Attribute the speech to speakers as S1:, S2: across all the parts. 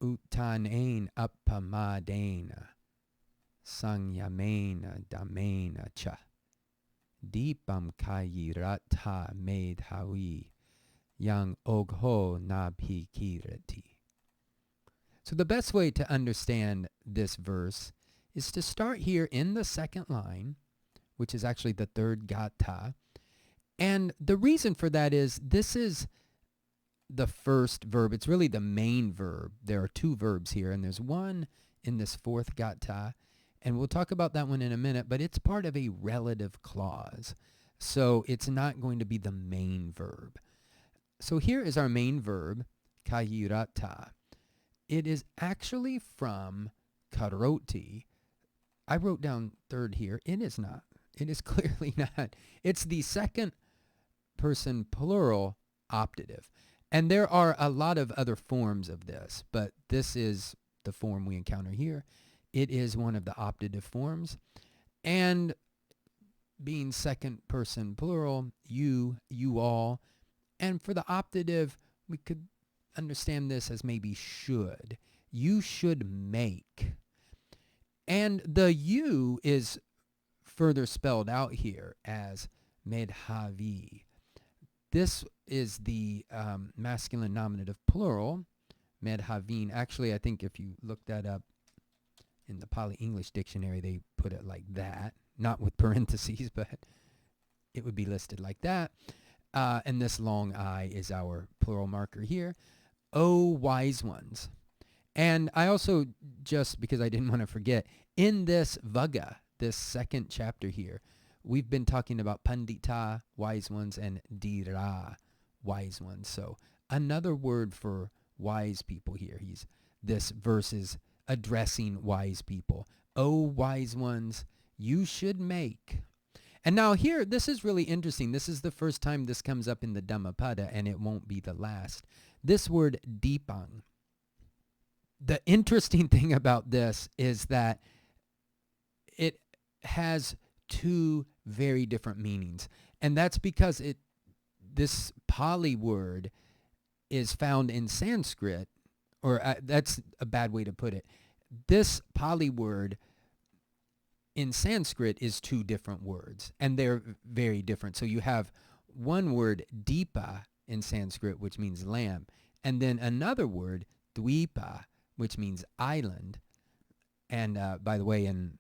S1: Uṭṭhānenappamādena saṃyamena damena Dīpaṃ kayirātha medhāvī ogho nābhikīrati. So the best way to understand this verse is to start here in the second line, which is actually the third gatha. And the reason for that is this is the first verb. It's really the main verb. There are two verbs here, and there's one in this fourth gatha. And we'll talk about that one in a minute, but it's part of a relative clause. So it's not going to be the main verb. So here is our main verb, kayirātha. It is actually from karoti. I wrote down third here. It is not. It is clearly not. It's the second person plural optative. And there are a lot of other forms of this, but this is the form we encounter here. It is one of the optative forms. And being second person plural, you all. And for the optative, we could understand this as maybe should. You should make. And the you is further spelled out here as medhāvī. This is the masculine nominative plural, medhavin. Actually, I think if you look that up in the Pali English dictionary, they put it like that. Not with parentheses, but it would be listed like that. And this long I is our plural marker here. O wise ones. And I also, just because I didn't want to forget, in this Vagga, this second chapter here, we've been talking about pandita, wise ones, and dhīra, wise ones. So another word for wise people here. This verse is addressing wise people. O wise ones, you should make. And now here, this is really interesting. This is the first time this comes up in the Dhammapada, and it won't be the last. This word Dīpaṃ. The interesting thing about this is that it has two very different meanings. And that's because this Pali word is found in Sanskrit, or that's a bad way to put it. This Pali word in Sanskrit is two different words, and they're very different. So you have one word, dīpa, in Sanskrit, which means lamp, and then another word, dvīpa, which means island. And by the way, in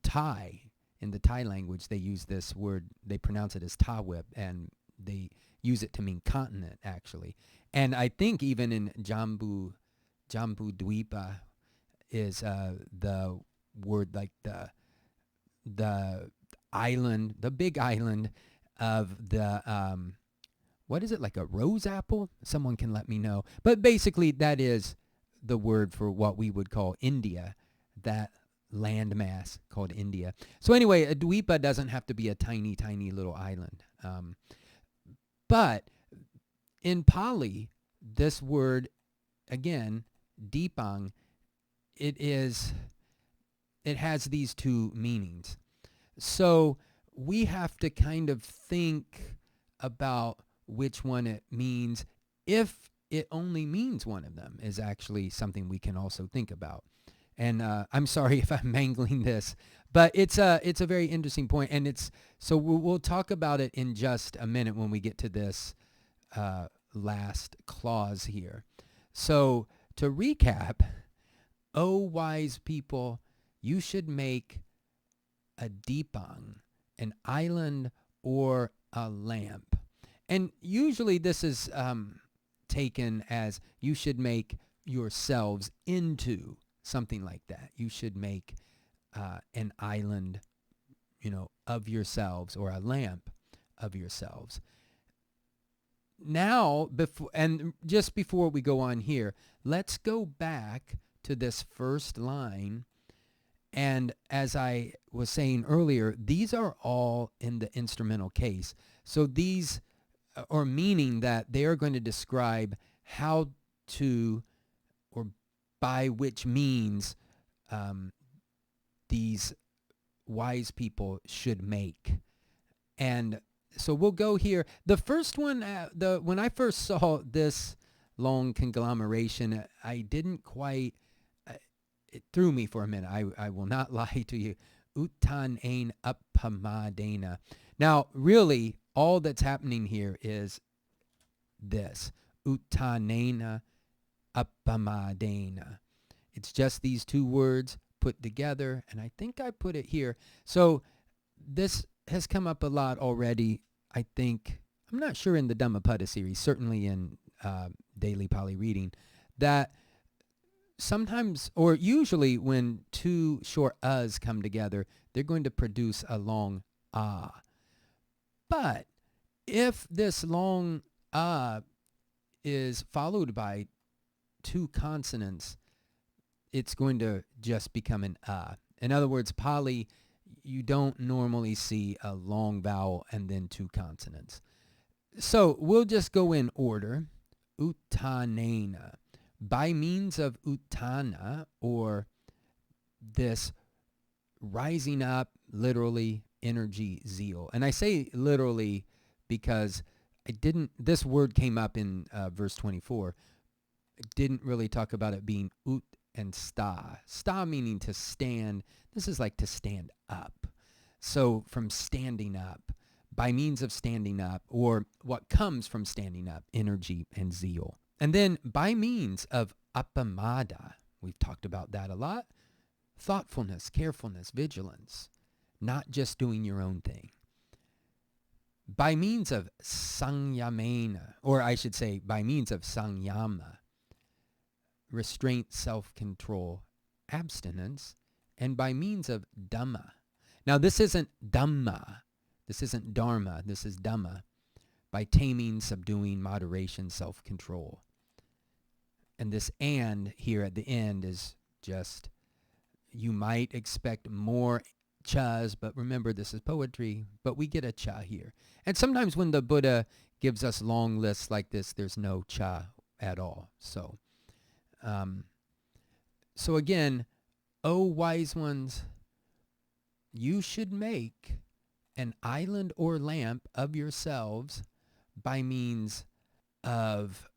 S1: the Thai language, they use this word, they pronounce it as tawip, and they use it to mean continent, actually. And I think even in Jambu dvīpa is the word like the island, the big island of the, what is it, like a rose apple? Someone can let me know. But basically that is the word for what we would call India, that landmass called India. So anyway, a dvīpa doesn't have to be a tiny, tiny little island. But in Pali, this word, again, Dīpaṃ, it has these two meanings. So we have to kind of think about which one it means. If it only means one of them is actually something we can also think about. And I'm sorry if I'm mangling this, but it's a very interesting point, and so we'll talk about it in just a minute when we get to this last clause here. So to recap, O wise people, you should make a Dīpaṃ, an island or a lamp. And usually this is taken as you should make yourselves into something like that. You should make an island, of yourselves, or a lamp of yourselves. Now, just before we go on here, let's go back to this first line. And as I was saying earlier, these are all in the instrumental case. So these are meaning that they are going to describe how to, or by which means these wise people should make. And so we'll go here. The first one, when I first saw this long conglomeration. I didn't quite, it threw me for a minute. I will not lie to you. Uṭṭhānenappamādena. Now, really, all that's happening here is this. Uṭṭhānenappamādena. It's just these two words put together, and I think I put it here. So this has come up a lot already, I think. I'm not sure in the Dhammapada series, certainly in daily Pali reading, that sometimes, or usually when two short us come together, they're going to produce a long ah. But if this long is followed by two consonants, it's going to just become an In other words, Pali, you don't normally see a long vowel and then two consonants. So we'll just go in order. Uṭṭhānena. By means of uṭṭhāna, or this rising up, literally, energy, zeal. And I say literally because this word came up in verse 24. It didn't really talk about it being ut and ṣṭhā. Ṣṭhā meaning to stand. This is like to stand up. So from standing up, by means of standing up, or what comes from standing up, energy and zeal. And then by means of appamādena, we've talked about that a lot, thoughtfulness, carefulness, vigilance, not just doing your own thing. By means of saṃyamena, or I should say by means of saṃyamena, restraint, self-control, abstinence, and by means of Dhamma. Now this isn't Dhamma, this isn't Dharma, this is Dhamma, by taming, subduing, moderation, self-control. And this and here at the end is just, you might expect more chas, but remember this is poetry, but we get a cha here. And sometimes when the Buddha gives us long lists like this, there's no cha at all. So again, O wise ones, you should make an island or lamp of yourselves by means of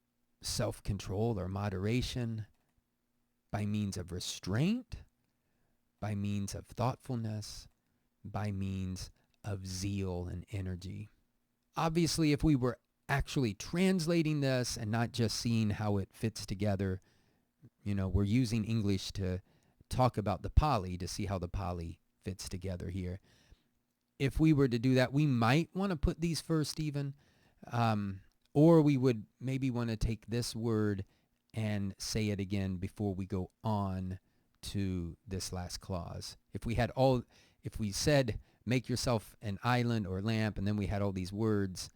S1: self-control or moderation, by means of restraint, by means of thoughtfulness, by means of zeal and energy. Obviously, if we were actually translating this and not just seeing how it fits together, we're using English to talk about the Pali to see how the Pali fits together here. If we were to do that, we might want to put these first even, or we would maybe want to take this word and say it again before we go on to this last clause. If we said, make yourself an island or lamp, and then we had all these words,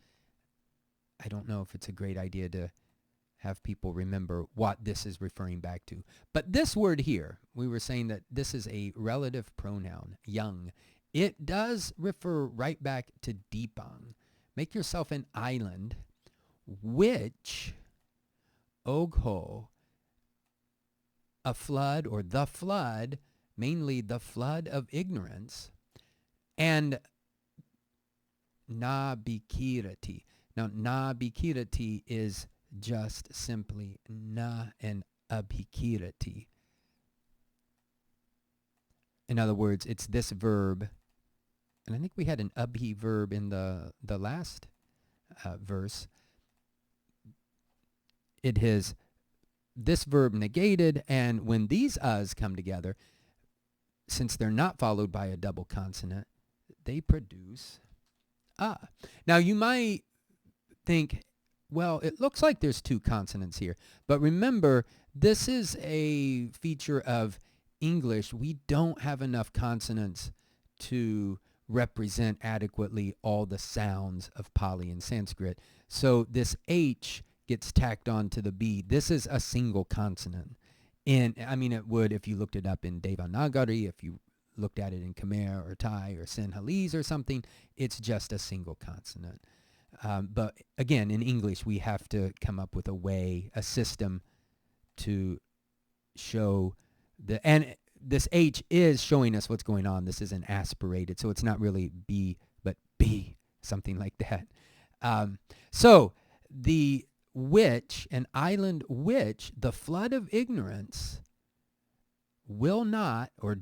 S1: I don't know if it's a great idea to have people remember what this is referring back to. But this word here, we were saying that this is a relative pronoun, young. It does refer right back to Dīpaṃ. Make yourself an island, which, ogho, a flood or the flood, mainly the flood of ignorance, and nābhikīrati. Now, nābhikīrati is just simply na and abhikīrati. In other words, it's this verb, and I think we had an abhi verb in the last verse. It is this verb negated, and when these us come together, since they're not followed by a double consonant, they produce Now you might think, well, it looks like there's two consonants here, but remember, this is a feature of English. We don't have enough consonants to represent adequately all the sounds of Pali and Sanskrit. So this H gets tacked on to the B. This is a single consonant. It would if you looked it up in Devanagari, if you looked at it in Khmer or Thai or Sinhalese or something, it's just a single consonant. But again, in English, we have to come up with a system to show and this H is showing us what's going on. This isn't aspirated, so it's not really B, but B, something like that. So the an island which the flood of ignorance will not, or,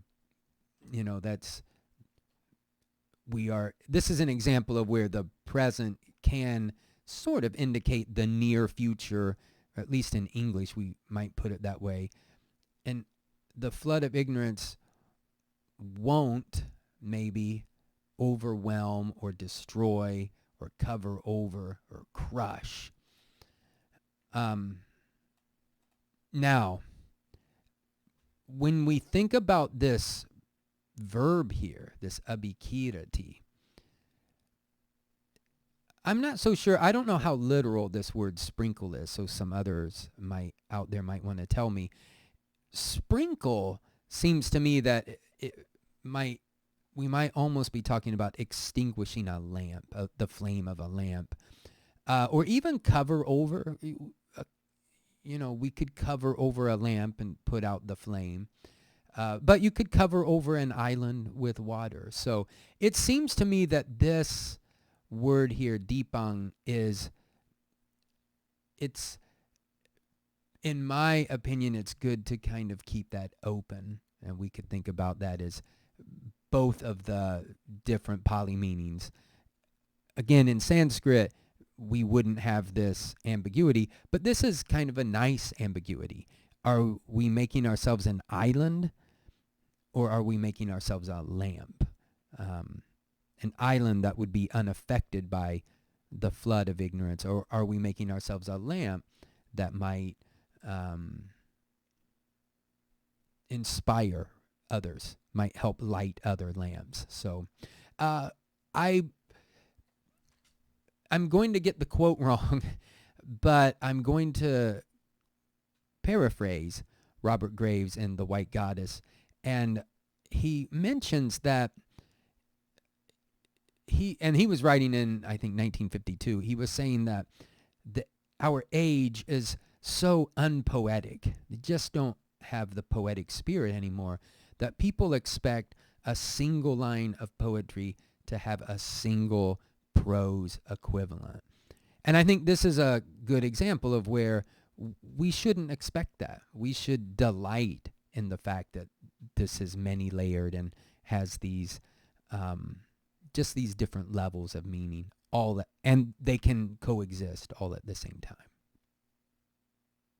S1: this is an example of where the present can sort of indicate the near future, or at least in English we might put it that way. And the flood of ignorance won't maybe overwhelm or destroy or cover over or crush. Now, when we think about this verb here, this nābhikīrati, I'm not so sure. I don't know how literal this word sprinkle is, so some others out there might want to tell me. Sprinkle seems to me that we might almost be talking about extinguishing a lamp, the flame of a lamp, or even cover over. We could cover over a lamp and put out the flame, but you could cover over an island with water. So it seems to me that this word here, Dīpaṃ, in my opinion, it's good to kind of keep that open, and we could think about that as both of the different Pali meanings. Again, in Sanskrit, we wouldn't have this ambiguity, but this is kind of a nice ambiguity. Are we making ourselves an island, or are we making ourselves a lamp? An island that would be unaffected by the flood of ignorance, or are we making ourselves a lamp that might inspire others, might help light other lamps? So I'm going to get the quote wrong, but I'm going to paraphrase Robert Graves in The White Goddess, and he mentions that he was writing in, I think, 1952. He was saying that our age is so unpoetic. They just don't have the poetic spirit anymore, that people expect a single line of poetry to have a single prose equivalent. And I think this is a good example of where we shouldn't expect that. We should delight in the fact that this is many-layered and has these just these different levels of meaning, and they can coexist all at the same time.